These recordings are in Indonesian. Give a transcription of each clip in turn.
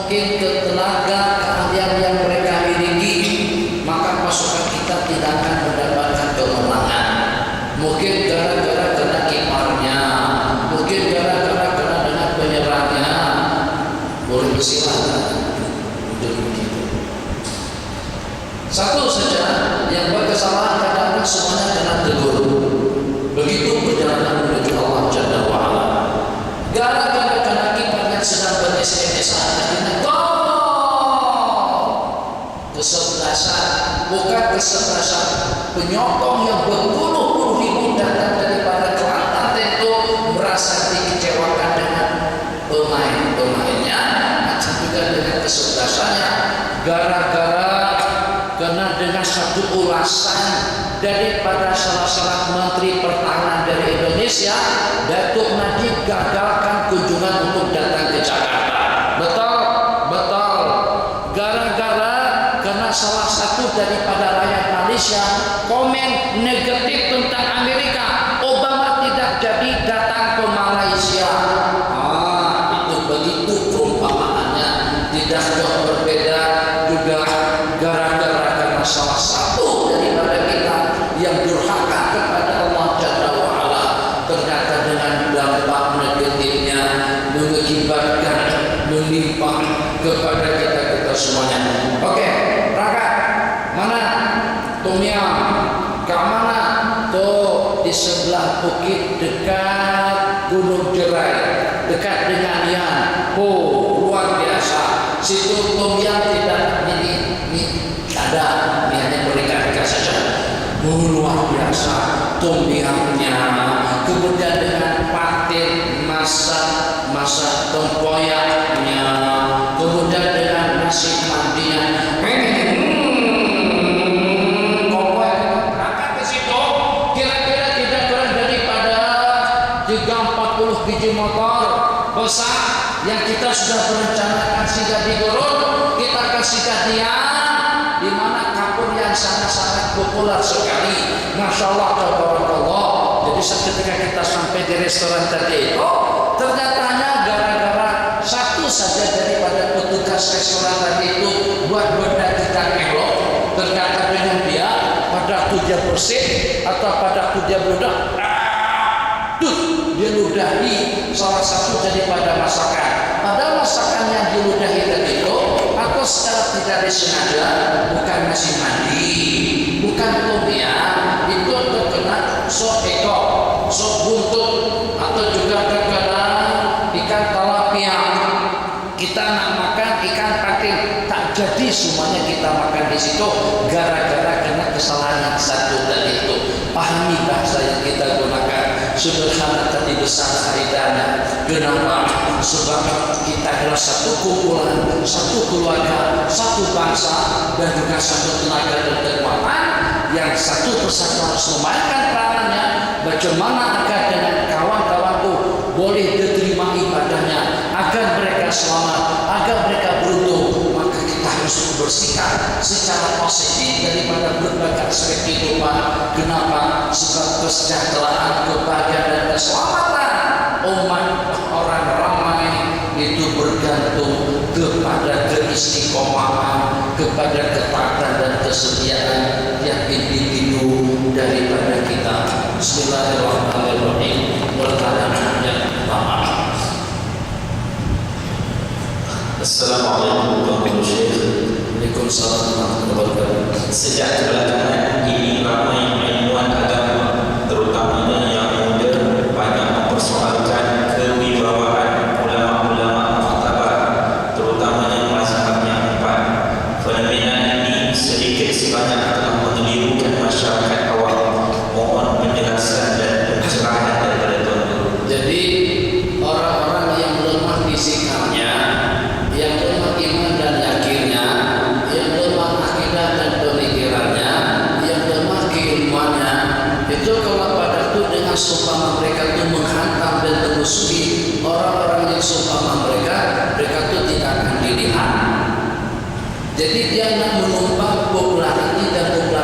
mungkin tenaga keahlian yang mereka miliki, maka pasukan kita tidak akan mendapatkan kemenangan. Mungkin gara-gara kena kiparnya, mungkin gara-gara kena dengan penyerangnya. Boleh bersilakan untuk begitu. Satu saja yang berkesalahan kadang-kadang semuanya kena tegur. Begitu perjalanan menuju Allah Jalla wa'ala. Gara-gara kena kiparnya sedang ber-SMS akhirnya kesebelasan, bukan kesebelasan, penyokong yang berpuluh-puluh ribu datang daripada Kelantan tentu merasa dikecewakan dengan pemain-pemainnya, macam juga dengan kesebelasannya. Gara-gara kena dengan satu ulasan daripada salah menteri pertahanan dari Indonesia, Datuk Najib gagalkan kunjungan untuk datang ke Jakarta. Betul, betul. Gara-gara karena salah satu daripada rakyat Malaysia komen negatif tentang Amerika, Obama tidak jadi datang ke Malaysia. Itu begitu perumpamaannya, tidak jauh berbeda juga gara-gara karena salah satu daripada kita yang durhaka kepada Allah Jalla wa'ala, ternyata dengan dampak negatifnya mengakibatkan menimpa kepada kita semuanya. Oke, Raka, mana Tomyam? Ke mana? Tuh di sebelah bukit dekat Gunung Jerai, dekat dengan Yan. Oh, luar biasa. Situ Tomyam tidak ini ada, ini hanya berikan saja. Oh, luar biasa Tomyamnya. Kemudian dengan patin masak tempoyaknya, kemudian dengan nasi mandinya. Berangkat ke situ kira-kira tidak kurang daripada 30-40 biji motor besar yang kita sudah berencanakan singgah di Gurun. Kita akan singgah di mana kapur yang sangat-sangat populer sekali. Masya Allah, tabarakallah. Jadi ketika kita sampai di restoran tadi, ternyata gara-gara satu saja daripada petugas restoran tadi itu buat benda kita elok, ternyata dengan dia pada waktu dia bersih atau pada waktu dia beludah, dia ludahi salah satu daripada masakan. Padahal masakan yang diludahi tadi itu atau secara tidak disengaja bukan nasi mandi, bukan tomyam, itu terkena sop ekor, sop buntut, atau juga terkena ikan tilapia. Kita nak makan ikan patin, tak jadi semuanya kita makan di situ gara-gara kena kesalahan yang satu tadi itu. Pahami bahasa yang kita gunakan. Sederhana tadi besar faedahnya. Kenapa? Sebab kita adalah satu kumpulan, satu keluarga, satu bangsa, dan juga satu tenaga dan kekuatan yang satu persatu harus memainkan peranannya. Bagaimana agar dengan kawan-kawanku boleh diterima ibadahnya, agar mereka selamat, agar mereka beruntung, maka kita harus bersikap secara positif daripada berbagai aspek kehidupan. Kenapa? Sebab kesejahteraan, kebahagiaan dan keselamatan umat orang ramai itu bergantung kepada keistiqomahan, kepada ketaatan dan kesetiaan yang individu daripada kita. Bismillahirrahmanirrahim. Pertanyaan yang pertama. Assalamualaikum warahmatullahi wabarakatuh. Waalaikumsalam warahmatullahi wabarakatuh. Sejak belakangan ini ramai ilmuwan agama, terutamanya yang muda, banyak mempersoalkan kewibawaan ulama-ulama muktabar, terutamanya mazhab yang 4. Fenomena ini sedikit sebanyak telah mengelirukan masyarakat awam. Mohon penjelasan dan pencerahan daripada Tuan Guru. Jadi orang-orang yang lemah fisiknya, yang lemah iman dan yakinnya, yang lemah akidah dan pemikirannya, yang lemah keilmuannya, itu kalau pada itu dengan seumpama mereka itu menghantam dan memusuhi orang-orang yang seumpama mereka itu tidak akan dilihat. Jadi dia nak menumpang populariti dan popular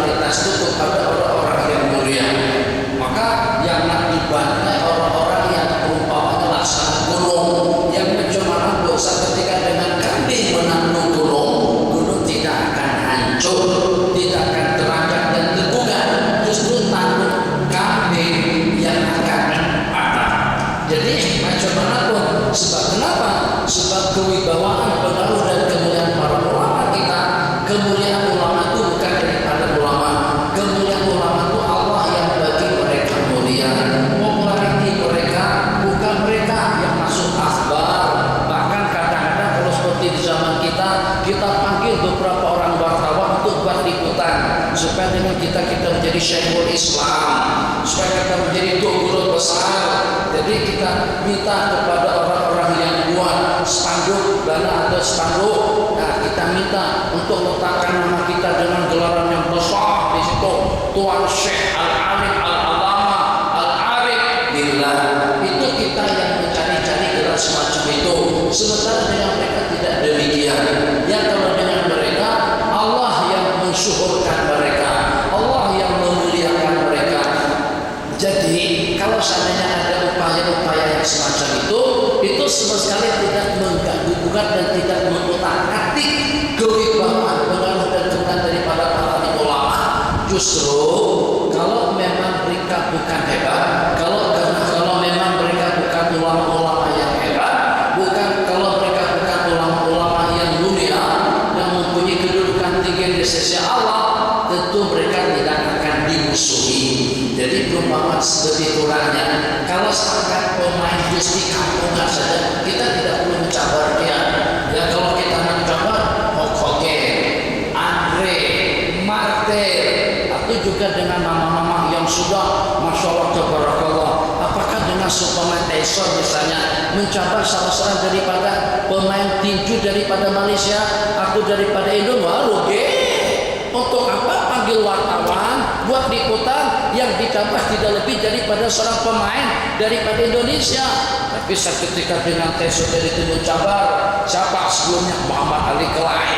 supaya dengan kita menjadi syekhul Islam, supaya kita menjadi guru besar. Jadi kita minta kepada orang-orang yang buat spanduk dana atau spanduk, nah kita minta untuk letakkan nama kita dengan gelaran yang besar di situ, Tuan Syekh Al-Alim Al-Alama Al-Arif Billah. Itu kita yang mencari-cari gelar semacam itu. Sementara dengan mereka tidak demikian. Ya, kalau dengan mereka Allah yang mensyukurkan mereka, Allah yang memuliakan mereka. Jadi kalau seandainya ada upaya-upaya yang semacam itu sama sekali tidak mengganggu dan tidak mengutak-atik kewibawaan pengaruh dan kemudian daripada para ulama. Justru kalau memang mereka bukan hebat, kalau memang mereka bukan ulama-ulama yang hebat, kalau mereka bukan ulama-ulama yang mulia, yang mempunyai kedudukan tinggi di sisi Allah, tentu mereka tidak akan dimusuhi. Jadi perumpamaan lebih kurangnya, kalau seakan pemain jus di kampungan saja, kita tidak perlu mencabar dia. Ya, kalau kita mencabar Hokoge, Andre, Martir, atau juga dengan nama-nama yang sudah Masya Allah Tabarakallah. Apakah dengan Superman Tyson misalnya mencabar salah seorang daripada pemain tinju daripada Malaysia atau daripada Indonesia? Rugi. Untuk apa panggil wartawan buat liputan yang dicabar tidak lebih daripada seorang pemain daripada Indonesia? Tapi seketika dengan Tyson dari itu mencabar siapa sebelumnya? Muhammad Ali Kelai.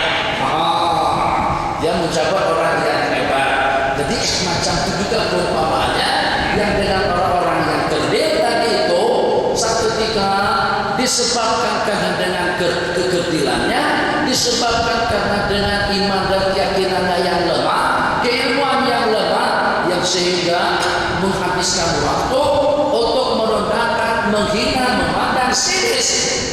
Dia mencabar orang yang hebat. Jadi semacam itu juga perumpamaannya yang dengan orang-orang yang kerdil tadi itu, satu ketika disebabkan karena dengan kekerdilannya, disebabkan karena dengan iman dan keyakinannya yang lemah, keilmuan yang lemah, yang sehingga menghabiskan waktu untuk merendahkan, menghina, memandang sinis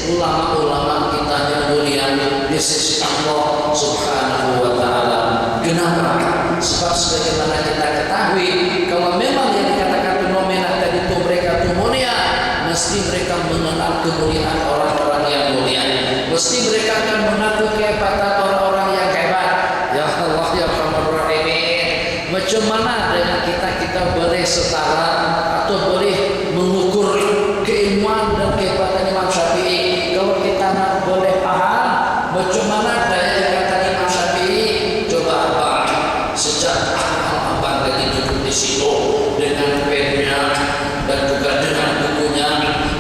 ulama-ulama kita yang mulia di sisi Allah Subhanahu wa Ta'ala. Kenapa? Sebab sebagaimana kita ketahui, kalau memang yang dikatakan fenomena tadi itu mereka itu mulia, mesti mereka mengenal kemuliaan orang-orang yang mulia, mesti mereka akan mengaku kehebatan orang-orang yang hebat. Ya Allah ya Rahman Rahim, macam mana dengan kita boleh setara atau boleh mengukur keilmuan dan kehebatan Imam Syafi'i? Kalau kita nak boleh paham macam mana daya kata Imam Syafi'i, coba abang sejak abang lagi duduk di situ dengan pennya dan juga dengan bukunya,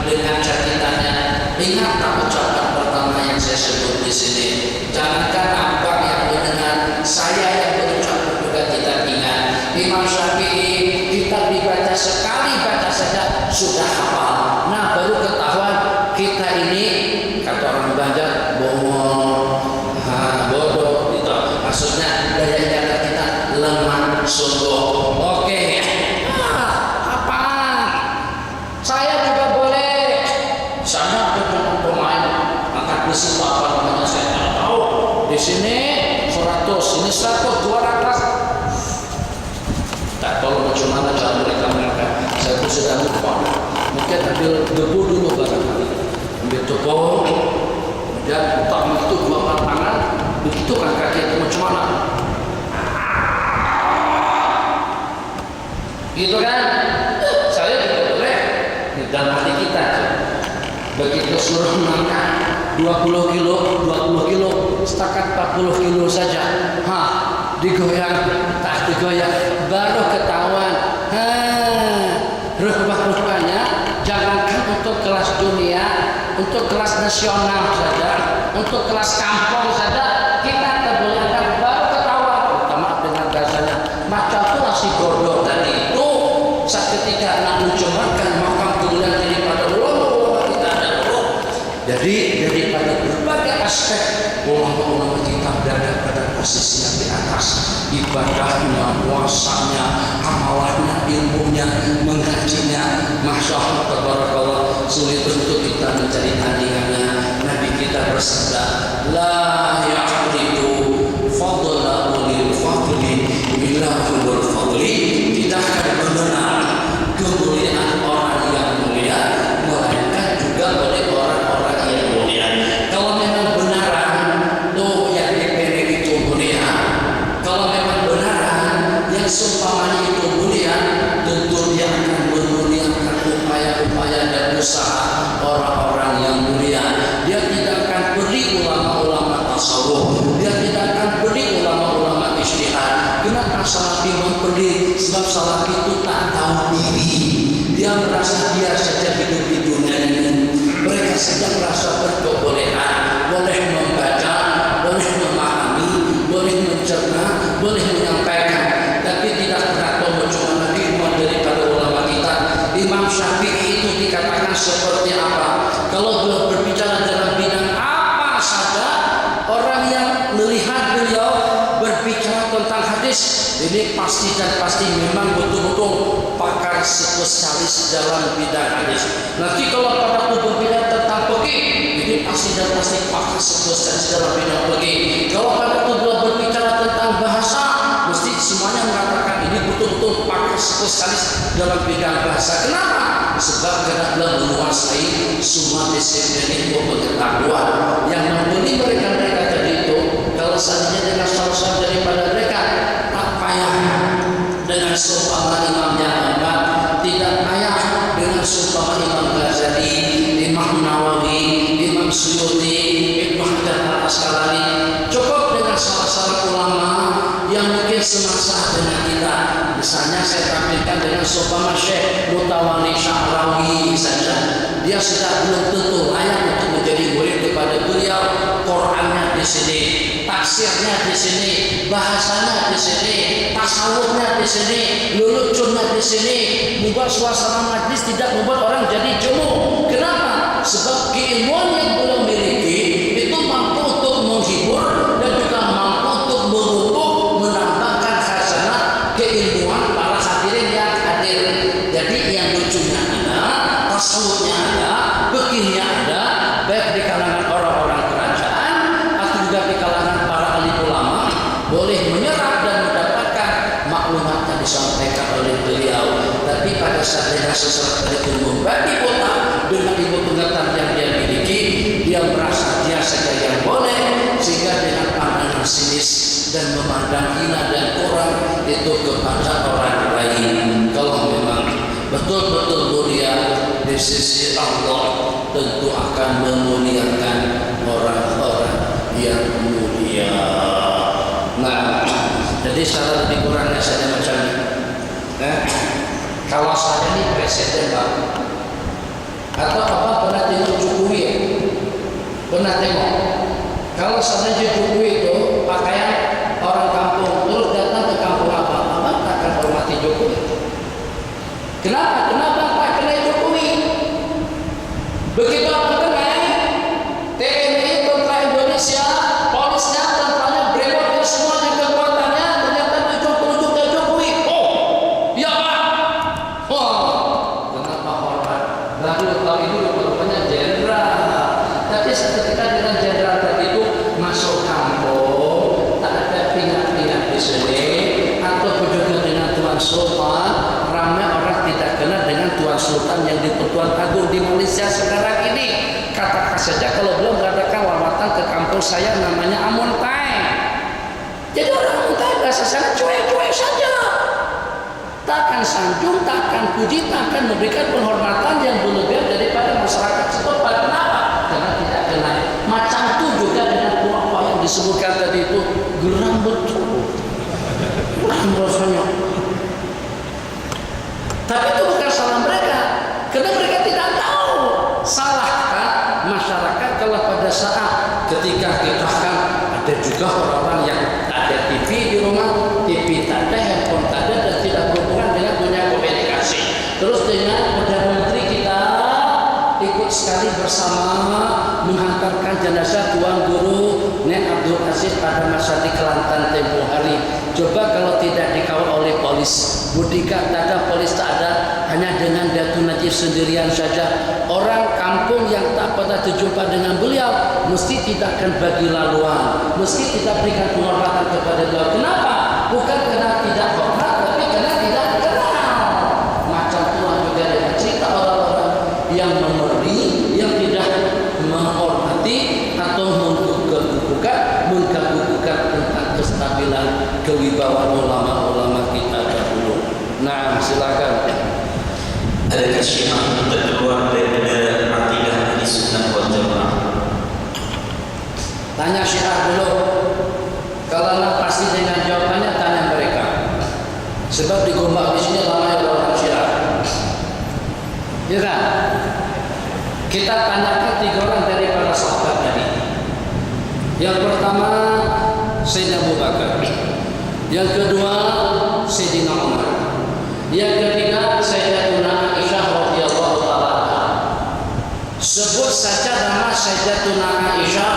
dengan catatannya, ingat tak ucapan pertama yang saya sebut di sini? Jangankan abang yang mendengar, saya yang berucap juga tidak ingat. Imam Syafi'i kita dibaca sekali baca saja sudah hafal. Nah, baru ketahuan kita ini, kata orang Banjar, bohong, bodoh gitu. Maksudnya daya kata kita lemah sungguh. Oke. Apa? Saya juga boleh. Sana dengan pemain angkat besi apa namanya saya tidak tahu. Di sini 100, ini 100, 200. Tak tahu macam mana cara mereka mengangkat. Saya pun sudah lupa. Mungkin ambil debu dulu barangkali. Ambil tepung, dan tak begitu dua tangan, begitu kan kaki itu macam mana? Gitu kan? Saya juga boleh. Dalam hati kita, begitu suruh mengangkat 20 kilo, setakat 40 kilo saja. Digoyang, tak digoyang, baru ketahuan. Rupanya jangankan untuk kelas dunia, untuk kelas nasional saja, untuk kelas kampung saja, kita terbolehkan baru ketahuan. Maaf dengan bahasanya, macam itu masih bodoh tadi itu. Saat ketika nak mencobakan makam kemudian daripada ulama kita ada dulu. Jadi daripada berbagai aspek ulama-ulama kita berada pada posisi yang di atas, ibadahnya, puasanya, amalannya, ilmunya, mengajinya, Masya Allah Tabarakallah. Sulit untuk kita mencari tandingannya. Nabi kita bersabda, la ya'ridu fadla ulil fadli illa ulul fadli. Tidak akan mengenal kemuliaan orang yang mulia melainkan juga oleh orang-orang yang mulia. Kalau memang benaran tuh yang dipilih itu mulia, kalau memang benaran Kenapa salafi memperli? Sebab salafi itu tak tahu diri. Dia merasa dia saja hidup di dunia ini. Mereka sedang merasa berkebolehan, boleh membaca, boleh memahami, boleh mencerna, boleh menyampaikan, tapi tidak pernah tahu cuma lagi daripada ulama kita. Imam Syafi'i itu dikatakan seperti apa? Kalau beliau berbicara dalam bidang apa saja, orang yang melihat beliau berbicara tentang hadis, ini pasti dan pasti memang betul-betul pakar spesialis dalam bidang hadis. Nanti kalau pada berbicara tentang fikih, ini pasti dan pasti pakar spesialis dalam bidang fikih. Kalau pada berbicara tentang bahasa, mesti semuanya mengatakan ini betul-betul pakar spesialis dalam bidang bahasa. Kenapa? Sebab karena beliau menguasai semua disiplin ilmu pengetahuan yang memberi mereka tadi itu. Kalau seandainya dengan salah daripada mereka tak payah dengan seumpama Imam Ahmad, tidak payah dengan seumpama Imam Ghazali, Imam Nawawi, Imam Suyuti, Ibnu Hajar Al-Asqalani. Cukup dengan salah ulama yang mungkin semasa dengan kita. Misalnya saya tampilkan dengan seumpama Syekh Mutawalli Sya'rawi saja. Dia sudah belum tentu layak untuk menjadi murid kepada beliau. Qurannya di sini, tafsirnya di sini, bahasanya di sini, tasawufnya di sini, lulucunnya di sini, membuat suasana majlis tidak membuat orang jadi jemu. Kenapa? Sebab keilmuan yang beliau miliki itu mampu untuk menghibur dan juga mampu untuk merubuk, menambahkan khazanah keilmuan para hadirin yang hadir. Jadi yang lucunya ada, tasawufnya ada, fikihnya ada, baik di kalangan orang-orang kerajaan atau juga di kalangan para ahli ulama, boleh menyerap dan mendapatkan maklumat yang disampaikan oleh beliau. Tapi pada saat dengan sesuatu itu membagi kota dengan ilmu pengetahuan yang dia miliki, dia merasa dia saja yang boleh, sehingga dengan pandangan sinis dan memandang hina dan kurang itu kepada orang lain. Kalau memang betul-betul mulia di sisi Allah, tentu akan memuliakan orang-orang yang mulia. Nah, jadi secara lebih kurangnya saja macam ini. Kalau saya ini presiden Pak, atau apa pernah tengok Jokowi ya? Pernah tengok? Kalau saya Jokowi itu pakaian orang kampung, terus datang ke kampung apa takkan hormati Jokowi. Kenapa? Kenapa Pak kena Jokowi? Begitu apa kena TNI tentara Indonesia, polisnya, tentaranya, brimob, semuanya kekuatannya ternyata tujuh ke Jokowi. Oh, iya Pak. Wah, kenapa hormat? Lalu tahun itu rupanya jenderal. Tapi seketika dengan jenderal tadi itu masuk kampung, tak ada pingat-pingat di sini, atau juga dengan Tuan Sultan, ramai orang tidak kenal dengan Tuan Sultan yang di Pertuan Agung di Malaysia sekarang ini. Katakan saja kalau belum mengadakan lawatan ke kampung saya namanya Amontai. Jadi orang Amontai bahasa sana cuek-cuek saja. Takkan sanjung, takkan puji, takkan memberikan penghormatan yang berlebihan daripada masyarakat setempat. Kenapa? Karena tidak kenal. Macam itu juga dengan apa yang disebutkan tadi itu geram betul. Rasanya. Tapi itu bukan salah mereka, karena mereka tidak tahu. Salahkan masyarakat kalau pada saat ketika kita kan ada juga orang-orang yang tak ada TV di rumah, TV tak ada, handphone tak ada, dan tidak berhubungan dengan dunia komunikasi. Terus dengan Perdana Menteri kita ikut sekali bersama menghantarkan jenazah Tuan Guru Nek Abdul Aziz pada masa di Kelantan tempoh hari. Coba kalau tidak dikawal oleh polis, Budika tak ada, polis tak ada, hanya dengan Datuk Najib sendirian saja. Orang kampung yang tak pernah terjumpa dengan beliau mesti tidak akan bagi laluan, mesti tidak berikan penghormatan kepada beliau. Kenapa? Bukan karena tidak hormat, tapi karena tidak kenal. Macam Tuhan juga dengan cerita orang-orang yang memberi, yang tidak menghormati atau mengganggu-ganggukan tentang kestabilan kewibawaan ulama-ulama kita dahulu. Nah, silakan. Adakah Syiah terkeluar daripada akidah Ahli Sunnah wal Jamaah? Tanya Syiah dulu. Kalau nak pasti dengan jawabannya, tanya mereka. Sebab di Gombak di sini ramai orang Syiah. Ya kan? Kita tanyakan 3 orang dari para sahabat Nabi. Yang pertama Sayyidina Abu Bakar, yang kedua Sayyidina Umar, yang ketiga Sayyidatuna Aisyah radhiyallahu taala anha. Sebut saja nama Sayyidatuna Aisyah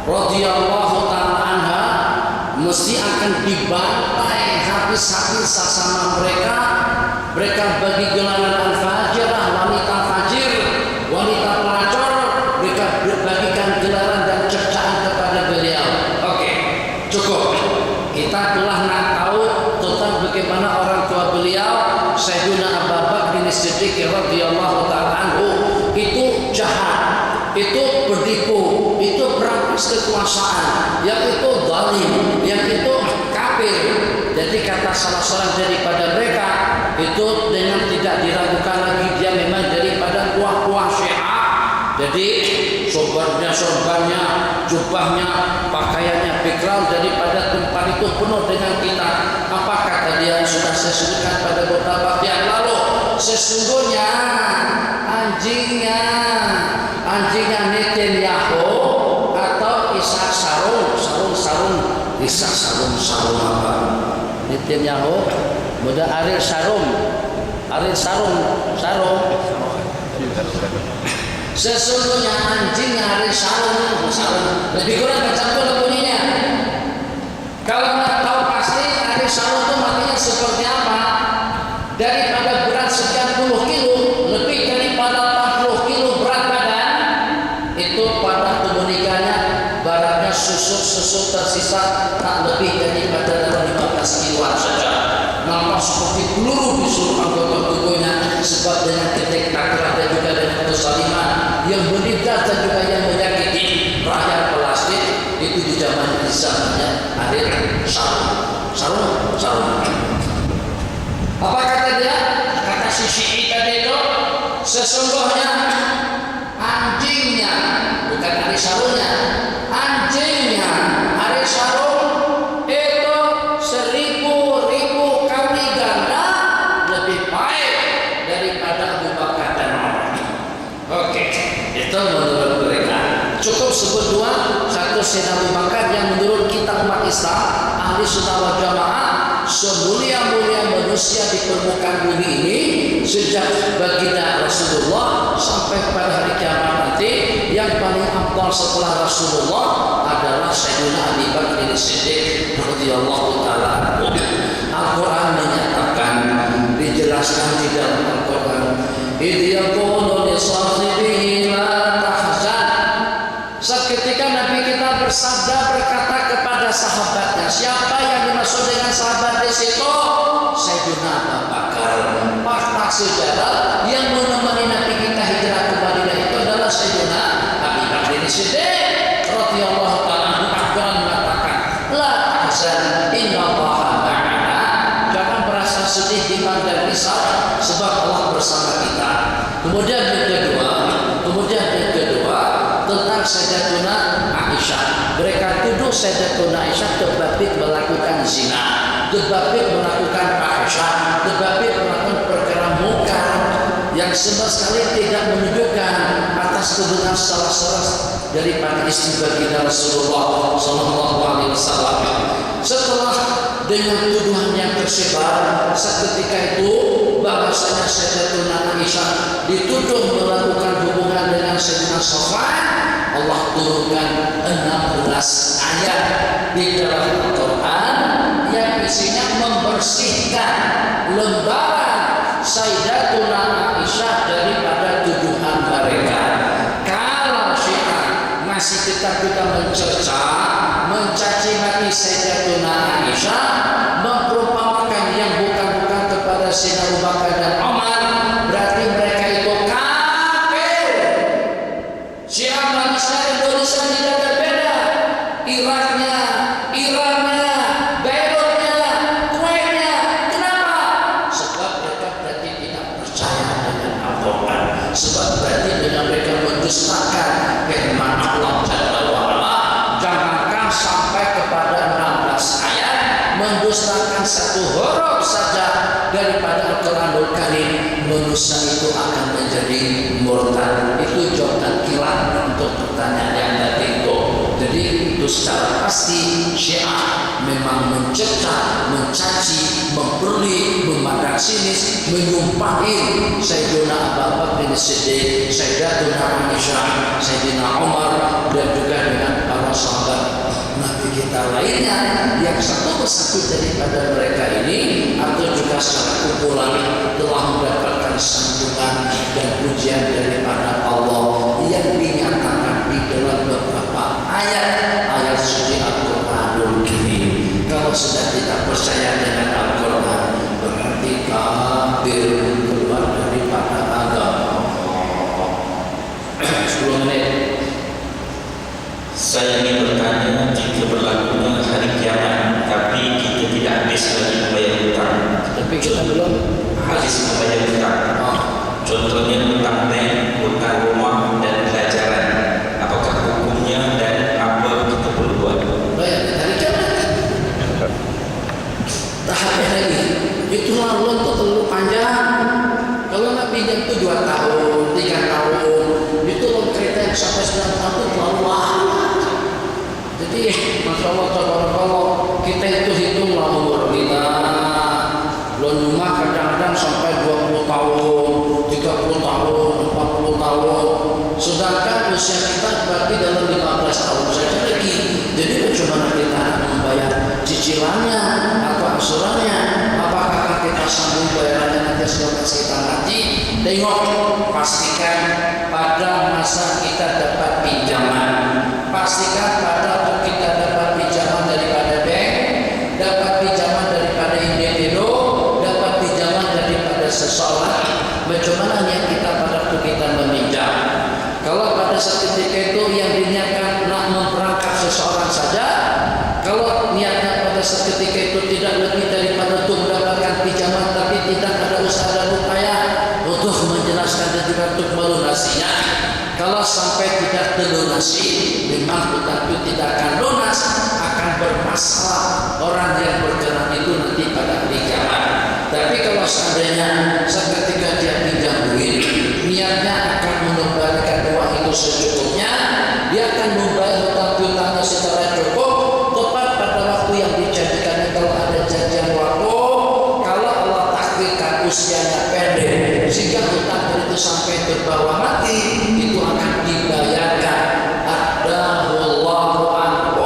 radhiyallahu taala anha, mesti akan dibantai habis-habis sama mereka. Mereka bagi gelaran al-fajirah, wanita fajir, wanita pelacur. Mereka bagikan gelaran dan cercaan kepada beliau. Oke, cukup. Kita telah tahu tentang bagaimana orang tua beliau Sayyidina Abu Bakar bin Siddiq radhiyallahu taala anhu itu jahat, itu bertipu, itu berampas kekuasaan, yang itu zalim, yang itu kafir. Jadi kata salah seorang daripada mereka itu dengan tidak diragukan lagi dia memang daripada kuah-kuah Syiah. Jadi sorbannya, jubahnya, pakaiannya, background daripada tempat itu penuh dengan kita. Apa kata dia? Sudah saya sebutkan pada beberapa yang lalu. Sesungguhnya anjingnya Netanyahu atau Ishak Sarung apa? Netanyahu, muda Ariel Sharon. Sesungguhnya anjingnya Ariel Sharon. Lebih kurang macam itu bunyinya. Kalau nggak tahu pasti Ariel Sharon itu matinya seperti apa? Daripada berat sekian puluh kilo, lebih daripada 40 kilo berat badan, itu pada tubuh nikahnya baratnya susuk tersisa tak lebih daripada dalam 15 kiloan saja. Nampak seperti peluru di seluruh anggota tubuhnya, sebab dengan ketik takrah dan juga dengan kezaliman yang meninggal dan juga yang menyakiti rakyat plastik itu di zaman zamannya Ariel Sharon. Apa kata dia? Kata si Syi'i tadi itu, sesungguhnya anjingnya, bukan Ariel Sharonnya, anjingnya Ariel Sharon itu 1000 kali ganda lebih baik daripada Abu Bakar dan Umar. Oke, itu menurut mereka. Cukup sebut 2, satu Sayyidina Abu Bakar yang menurut kita umat Islam ahli sunnah wal jamaah semulia-mulia manusia di permukaan bumi ini sejak baginda Rasulullah sampai pada hari kiamat nanti, yang paling afdal setelah Rasulullah adalah Sayyidina Abu Bakar bin Siddiq radhiyallahu taala. Al-Quran menyatakan, dijelaskan di dalam Al-Quran, idh yaqulu li sahibihi la tahzan. Seketika Nabi kita bersabda, berkata kepada sahabatnya. Siapa yang dimaksud dengan sahabat di situ? Sayyidina Abu Bakar. Fakta sejarah yang menemani Nabi kita hijrah ke Madinah itu adalah Sayyidina Abu Bakar bin Siddiq radhiyallahu taala anhu. Al-Quran mengatakan, la tahzan innallaha ma'ana. Jangan merasa sedih, bimbang dan risau, sebab Allah bersama kita. Kemudian yang kedua tentang Sayyidatuna Aisyah. Mereka tuduh Sayyidatuna Aisyah terbabit melakukan zina, terbabit melakukan fahisyah, terbabit melakukan perkara mungkar yang sama sekali tidak menunjukkan atas kebenaran salah seorang daripada istri baginda Rasulullah sallallahu alaihi wasallam. Setelah dengan tuduhan yang tersebar, seketika itu bahwasanya Sayyidatuna Aisyah dituduh melakukan hubungan dengan Sayyidina Safwan, Allah turunkan 16 ayat di dalam Al-Quran yang isinya membersihkan lembaran Sayyidatuna Aisyah daripada tuduhan mereka. Kalau Syiah masih tetap juga mencaci maki Sayyidatuna Aisyah, memperumpamakan yang bukan-bukan kepada Sayyidina Abu Bakar dan Umar, berarti mereka itu kafir. Syiah manusia Indonesia tidak berbeda. Iraknya, Beirutnya, Kuwaitnya. Kenapa? Sebab mereka berarti tidak percaya dengan Al-Quran. Sebab berarti dengan mereka mendustakan firman Allah Jalla wa Ala. mendustakan satu huruf saja daripada Al-Quranul Karim, manusia itu akan menjadi murtad. Itu jawaban kilat untuk pertanyaan yang tadi itu. Jadi itu secara pasti Syiah memang mencerca, mencaci, membuli, memandang sinis, menyumpahin Sayyidina Abu Bakar bin Siddiq, Sayyidatuna Aisyah, Sayyidina Umar, dan juga dengan para sahabat Nabi kita lainnya yang satu persatu daripada mereka ini atau juga secara kumpulan telah mendapatkan sanjungan dan pujian daripada Allah yang dinyatakan di dalam beberapa ayat suci Al-Quranul Karim. Kalau sudah tidak percaya dengan Al-Quran, berarti kafir, keluar daripada agama. 10 menit. Saya ingin bertanya, jika berlakunya hari kiamat tapi kita tidak habis lagi membayar hutang, Tapi kita belum habis membayar hutang, contohnya hutang bank, hutang rumah dan pelajaran, apakah hukumnya dan apa kita perlu buat? bayar hari kiamat. Tahapnya lagi, itulah loan itu terlalu panjang. Kalau nak pinjam itu 2 tahun, 3 tahun, itu loan kereta yang sampai 9 tahun itu terlalu lama. Jadi, Masya Allah, kalau kita itu hitunglah umur kita. Loan rumah kadang-kadang sampai 20 tahun, 30 tahun, 40 tahun. Sedangkan usia kita berarti dalam 15 tahun saja lagi. Jadi bagaimana kita membayar cicilannya atau angsurannya? Apakah akan kita sambung bayarannya nanti setelah kita nanti? Tengok, pastikan pada masa kita dapat pinjaman. Pastikan pada waktu kita dapat pinjaman daripada bank, dapat pinjaman daripada individu, dapat pinjaman daripada seseorang. Bagaimana niat kita pada waktu kita meminjam? Kalau pada saat ketika itu yang diniatkan nak memperangkap seseorang saja, kalau niatnya pada saat ketika itu tidak lebih daripada untuk mendapatkan pinjaman, tapi tidak ada usaha dan upaya untuk menjelaskan dan juga untuk melunasinya. Kalau sampai tidak terlunasi, memang hutang itu tidak akan lunas, akan bermasalah orang yang bergerak itu nanti pada hari kiamat. Tapi kalau seandainya seketika dia pinjam duit, niatnya akan mengembalikan uang itu secukupnya, dia akan membayar hutang-hutangnya secara cukup, tepat pada waktu yang dijanjikan. Kalau ada janjian waktu, kalau Allah takdirkan usianya pendek, sehingga hutang itu sampai terbawa mati, itu akan dibayarkan. Adahullahu anhu,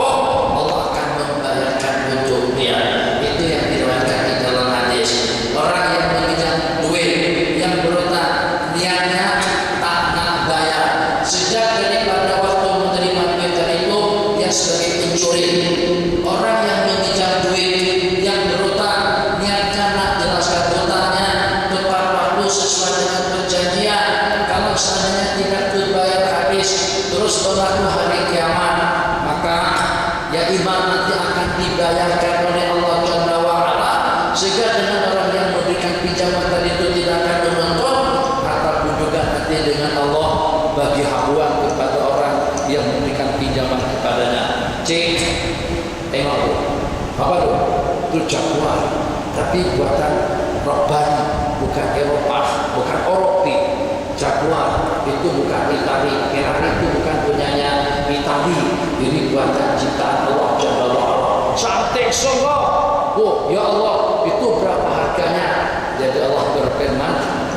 Allah akan membayarkan untuk dia. Itu yang diriwayatkan di dalam hadis. Orang yang meminjam duit, yang berutang, niatnya tak nak bayar, sejak daripada waktu menerima duit itu dia sebagai pencuri. Orang yang meminjam duit, yang berutang, niatnya nak jelaskan hutangnya tepat waktu sesuai dengan perjanjian. Kalau seandainya tidak terbayar habis, terus berlaku hari kiamat, maka ya iman nanti akan dibayarkan oleh Allah Jalla wa'ala. Sehingga dengan orang yang memberikan pinjaman tadi itu tidak akan menuntut, ataupun juga nanti dengan Allah bagi habuan kepada orang yang memberikan pinjaman kepadanya. Cek, tengok tuh, apa tuh? Itu jaguar, tapi buatan Rabbani, bukan Eropa, bukan Europe. Jaguar itu bukan Itali, Ferrari itu bukan punyanya Itali. Ini buatan ciptaan Allah Jalla wa'ala. Cantik sungguh. Oh ya Allah, itu berapa harganya? Jadi Allah berfirman,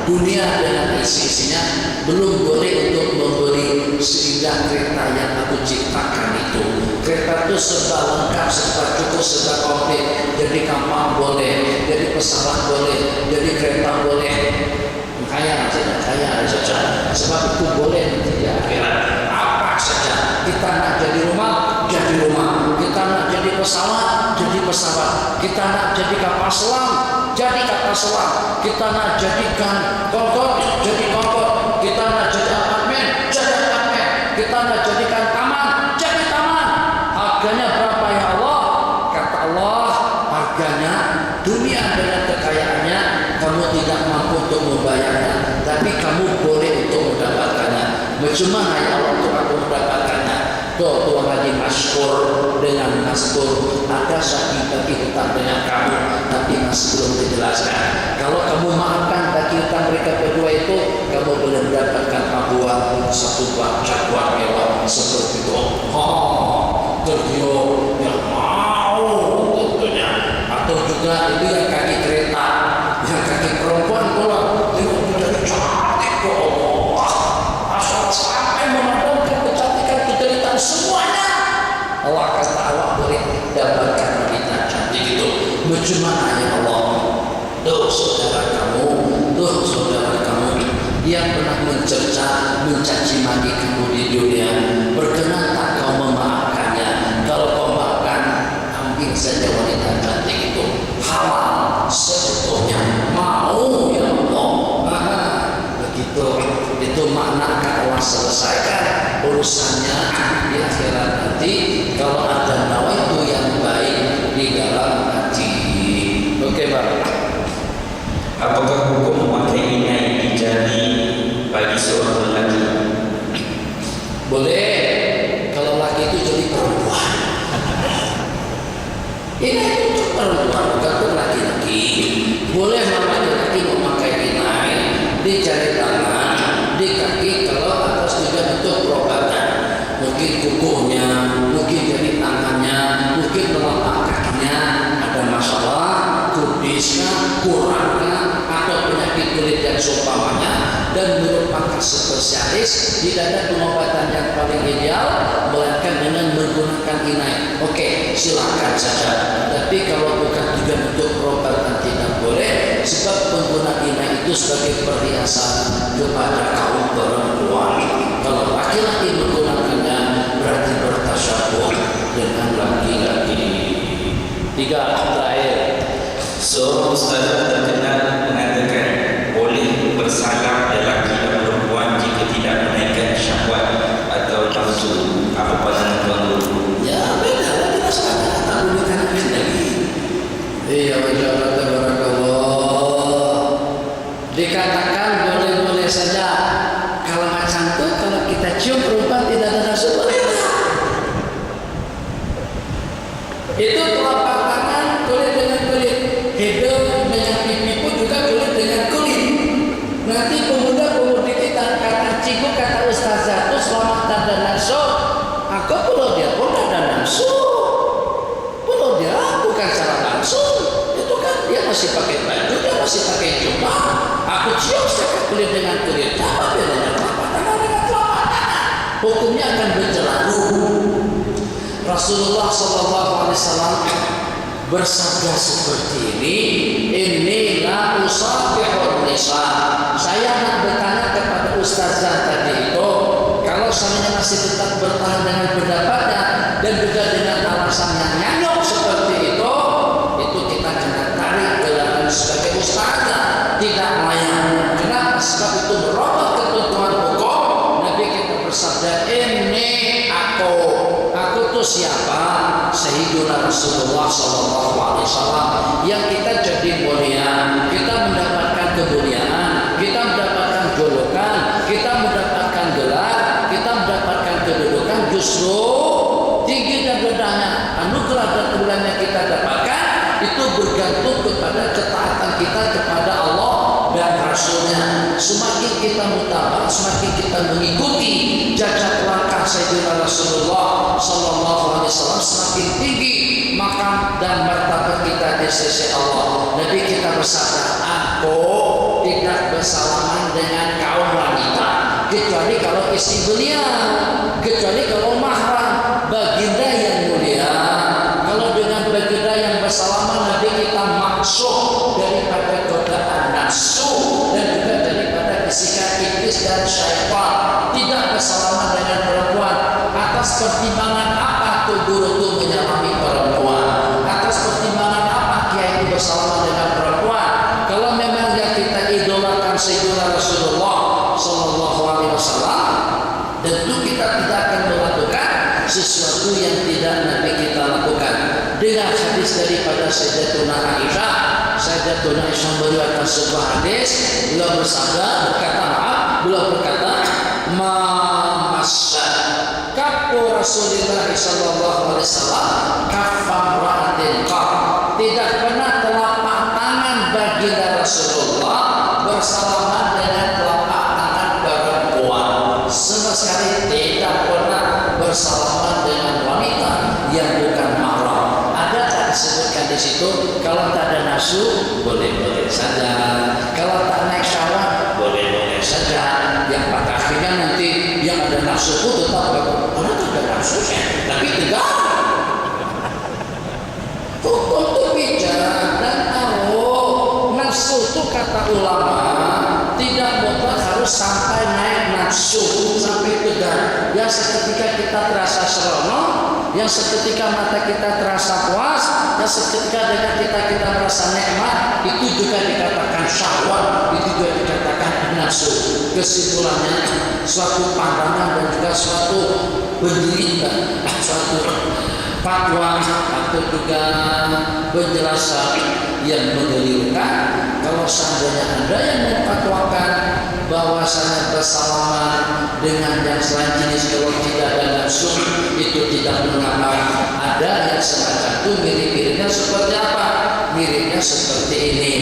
dunia dengan isi-isinya belum boleh untuk membeli seindah kereta yang aku ciptakan itu. Kereta itu serba lengkap, serba cukup, serba komplit. Jadi kapal boleh, jadi pesawat boleh, jadi kereta boleh. Kaya saja. Sebab itu boleh nanti di akhirat. Apa saja. Kita nak jadi rumah, jadi rumah. Kita nak jadi pesawat, jadi pesawat. Kita nak jadi kapal selam, jadi kapal selam. Kita nak jadikan kongkot, jadi kongkot. Kita nak jadi apartemen, jadi apartemen. Kita nak jadikan taman, jadi taman. Harganya berapa ya Allah? Kata Allah, harganya dunia dengan kekayaannya kamu tidak mampu untuk membayarnya, tapi kamu boleh untuk mendapatkannya. Bagaimana ya Allah untuk aku mendapatkannya? Tuan Haji Maskur dengan Maskur, ada saksi bagi hutang dengan kamu, tapi masih belum dijelaskan. Kalau kamu maafkan bagi hutang mereka berdua itu, kamu boleh mendapatkan abuan satu buah jaguar mewah seperti itu. Tergiur yang mau tentunya, atau juga itu yang kaki kereta, yang kaki perempuan pula, itu menjadi cantik ya Allah. Asal sampai memadamkan kecantikan kejelitan semuanya, Allah kata awak boleh dapatkan wanita cantik itu. Bagaimana ya Allah? Tuh saudara kamu yang pernah mencaci maki kamu di dunia, berkenan tak kau memaafkannya? Kalau kau maafkan, ambil saja wanita cantik itu. Halal sebetulnya, mau ya Allah. Begitu, itu makna akan Allah selesaikan urusannya di akhirat nanti. Kalau ada nawaitu yang baik di dalam hati. Oke, Pak. Apakah hukum memakai inai di jari bagi seorang lelaki? Boleh kalau laki itu jadi perempuan. Ini untuk perempuan, bukan untuk laki-laki. Boleh laki-laki memakai inai di jari tangan, di kaki kalau atas juga bentuk perobatan. Mungkin kukunya, mungkin jari tangannya, mungkin telapak kakinya ada masalah, kudisnya, kurangnya, atau penyakit kulit yang seumpamanya, dan menurut pakar spesialis tidak ada pengobatan yang paling ideal melainkan dengan menggunakan inai. Oke, silakan saja. Tapi kalau bukan juga untuk perobatan tidak boleh, sebab pengguna inai itu sebagai perhiasan kepada kaum perempuan. Kalau laki-laki menggunakannya berarti bertasyabuh dengan laki-laki. 3 terakhir. Seorang ustaz terkenal mengatakan boleh bersalam lelaki dan perempuan jika tidak menaikkan syahwat atau nafsu. Apa pandangan tuan guru? Ya beda lah, kita sekarang tak gunakan lagi. Iya, wajar tabarakallah. Dikatakan boleh-boleh saja. Kalau macam itu, kalau kita cium perempuan tidak ada nafsu, boleh lah. Itu telapak tangan kulit dengan kulit, hidung dengan pipi pun juga kulit dengan kulit. Nanti pemuda-pemudi kita kata cikgu, kata ustazah itu selamat tak ada nafsu. Aku perlu dia pun ada nafsu. Perlu dia bukan salah nafsu. Itu kan dia masih pakai baju, dia masih pakai jubah. Aku cium sekat kulit dengan kulit. Apa bedanya telapak tangan dengan telapak tangan? Hukumnya akan berlaku. Rasulullah SAW bersabda seperti ini la usabihun nisa. Saya nak bertanya kepada ustazah tadi itu, kalau seandainya masih tetap bertahan dengan pendapatnya dan juga dengan alasan yang nyanyok seperti itu kita kena tarik gelarkan sebagai ustazah, tidak layak. Kenapa? Sebab itu merubah ketentuan hukum. Nabi kita bersabda, ini aku tuh siapa? Sayyiduna Rasulullah SAW, yang kita jadi mulia, kita mendapatkan kemuliaan, kita mendapatkan julukan, kita mendapatkan gelar, kita mendapatkan kedudukan, justru tinggi dan rendahnya anugerah dan kemuliaan yang kita dapatkan itu bergantung kepada ketaatan kita kepada Allah dan Rasulnya. Semakin kita mutabak, semakin kita mengikuti jejak langkah Sayyidina Rasulullah SAW, semakin tinggi makam dan martabat kita di sisi Allah. Nabi kita bersabda, aku tidak bersalaman dengan kaum wanita kecuali kalau istri beliau, kecuali kalau mahram baginda yang mulia. Kalau dengan baginda yang bersalaman, Nabi kita maksud daripada godaan nafsu dan juga daripada bisikan iblis dan syaitan. Tidak bersalaman dengan perempuan. Atas pertimbangan apa tuh guru tuh menyalami perempuan? Atas pertimbangan apa kiai itu bersalaman dengan perempuan? Kalau memang yang kita idolakan Sayyidina Rasulullah SAW, tentu kita tidak akan melakukan sesuatu yang tidak Nabi kita lakukan. Dengan hadis daripada Sayyidatuna Aisyah, Sayyidatuna Aisyah meriwayatkan sebuah hadis, beliau beliau berkata, masa kapu qattu Rasulullah sallallahu alaihi wasallam kaffam ra'atin qat. Tidak pernah telapak tangan baginda Rasulullah bersalaman dengan telapak tangan perempuan. Sama sekali tidak pernah bersalaman dengan wanita yang bukan mahram. Ada tak disebutkan di situ? Kalau tak ada nafsu boleh-boleh saja. Kalau tak naik syahwat boleh-boleh saja. Yang pada akhirnya nanti yang ada nafsu pun tetap orang tak ada nafsunya, tapi tegak. Hukum itu bicara dan tahu nafsu itu kata ulama tidak mutlak harus sampai naik nafsu sampai tegang. Yang seketika kita terasa seronok, yang seketika mata kita terasa puas, yang seketika dengan kita merasa nikmat, itu juga dikatakan syahwat, itu juga dikatakan nafsu. Kesimpulannya suatu pandangan dan juga suatu pendirian, suatu fatwa atau juga penjelasan yang mengelirukan. Kalau seandainya ada yang memfatwakan bahwasanya bersalaman dengan yang selain jenis kalau tidak ada nafsu itu tidak mengapa. Ada yang semacam itu mirip-miripnya seperti apa? Miripnya seperti ini.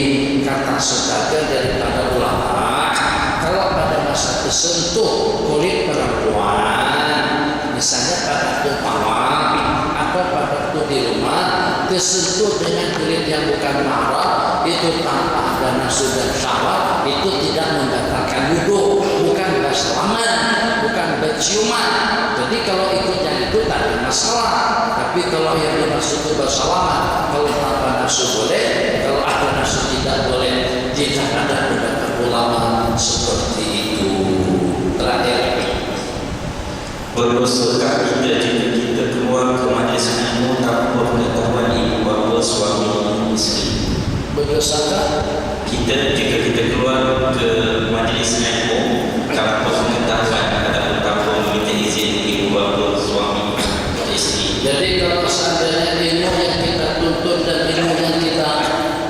Kata sebagian daripada ulama, kalau pada masa tersentuh kulit perempuan, misalnya pada waktu pawang atau pada waktu di rumah tersentuh dengan kulit yang bukan mahram, itu tanpa ada nafsu dan syahwat, itu tidak membatalkan wudu, bukan bersalaman, bukan berciuman. Jadi kalau ikut yang itu tak ada masalah. Tapi kalau yang dimaksud itu bersalaman, kalau tanpa nafsu boleh, kalau ada nafsu tidak boleh. Tidak ada pendapat ulama seperti itu. Terakhir, berdosakah kita jika kita keluar ke majlis ilmu tanpa pengetahuan ibu bapa suami isteri? berdosakah Kita jika kita keluar ke majlis ilmu tanpa pengetahuan ataupun tanpa meminta izin ibu bapa suami isteri? Jadi kalau seandainya ilmu yang kita tuntut dan ilmu yang kita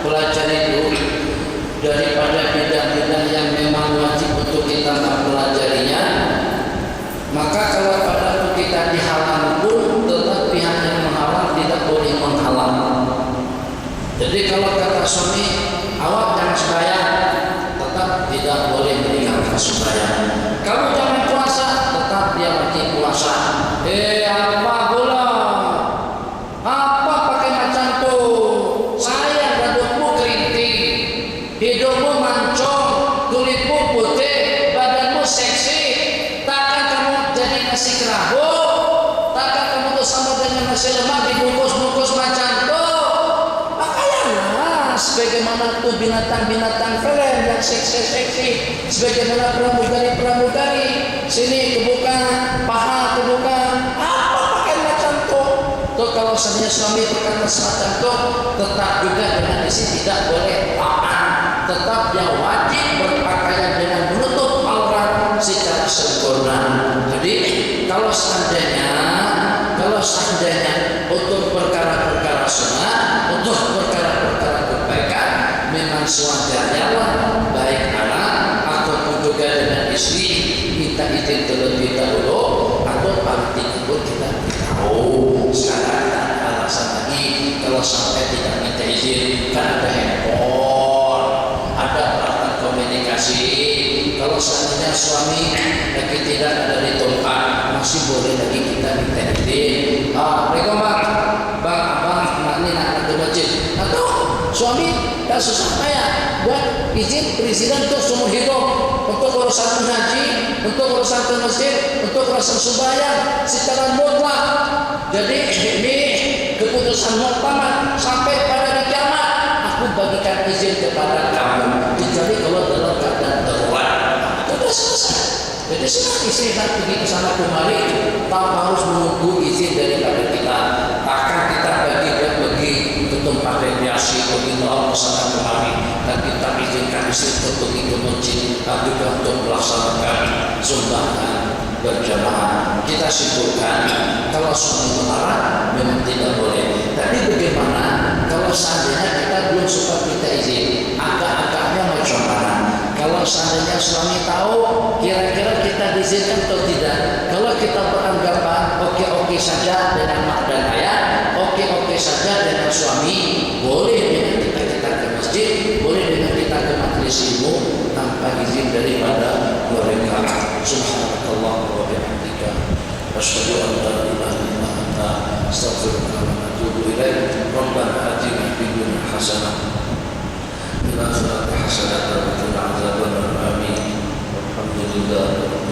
pelajari itu daripada bidang-bidang yang memang wajib untuk kita mempelajarinya, maka kalau pada waktu kita dihalang pun tetap pihak yang menghalang tidak boleh menghalang. Jadi kalau kata suami, awak jangan sembahyang, tetap tidak boleh meninggalkan sembahyang. Kamu jangan puasa, tetap dia wajib puasa. Apa pula? Apa pakai macam tu? Saya rambutmu keriting, hidungmu mancung, kulitmu putih, badanmu seksi. Takkan kamu jadi nasi kerabu? Takkan kamu tuh sama dengan nasi lemak dibungkus-bungkus macam tu? Pakaianlah sebagaimana tuh binatang-binatang film yang seksi-seksi, sebagaimana pramugari-pramugari. Sini kebuka, paha kebuka. Apa pakai macam tu? Tuh kalau sebenarnya suami berkata semacam tu, tetap juga dengan istri tidak boleh taat. Tetap dia wajib berpakaian dengan menutup aurat secara sempurna. Jadi kalau seandainya untuk perkara-perkara sunnah, untuk perkara-perkara kebaikan, memang sewajarnya lah baik anak ataupun juga dengan istri minta izin terlebih dahulu, atau paling tidak pun kita beritahu. Sekarang tak ada alasan lagi kalau sampai tidak minta izin, kan ada handphone, ada peralatan komunikasi. Kalau seandainya suami lagi tidak ada di tempat, masih boleh lagi kita minta izin. Assalamualaikum bang, abang ini nak ke masjid. Atau suami tak susah payah buat izin perizinan untuk seumur hidup, untuk urusan haji, untuk urusan ke masjid, untuk urusan sembahyang secara mutlak. Jadi ini keputusan muktamad sampai pada kiamat. Aku bagikan izin kepada kamu, kecuali kalau dalam keadaan darurat. Sudah selesai. Jadi senang istri tak pergi ke sana kemari, tak harus menunggu izin daripada kita. Takkan kita bagi dia pergi ke tempat rekreasi, pergi ke sana kemari, dan kita izinkan istri untuk pergi ke masjid, dan juga untuk melaksanakan sumbangan berjamaah. Kita simpulkan kalau suami melarang memang tidak boleh. Tapi bagaimana kalau seandainya kita belum sempat minta izin, agak-agaknya macam mana? Kalau seandainya suami tahu kira-kira kita diizinkan atau tidak, kalau kita beranggapan oke saja dengan suami, boleh dengan kita ke masjid, boleh dengan kita ke majelis ilmu tanpa izin daripada mereka. Subhanallah wa bihamdika, asyhadu an la ilaha illa anta, astaghfiruka wa atubu ilaik. Rabbana atina fid dunya hasanah wa fil akhirati hasanah wa qina adzabannar. Amin. Alhamdulillah.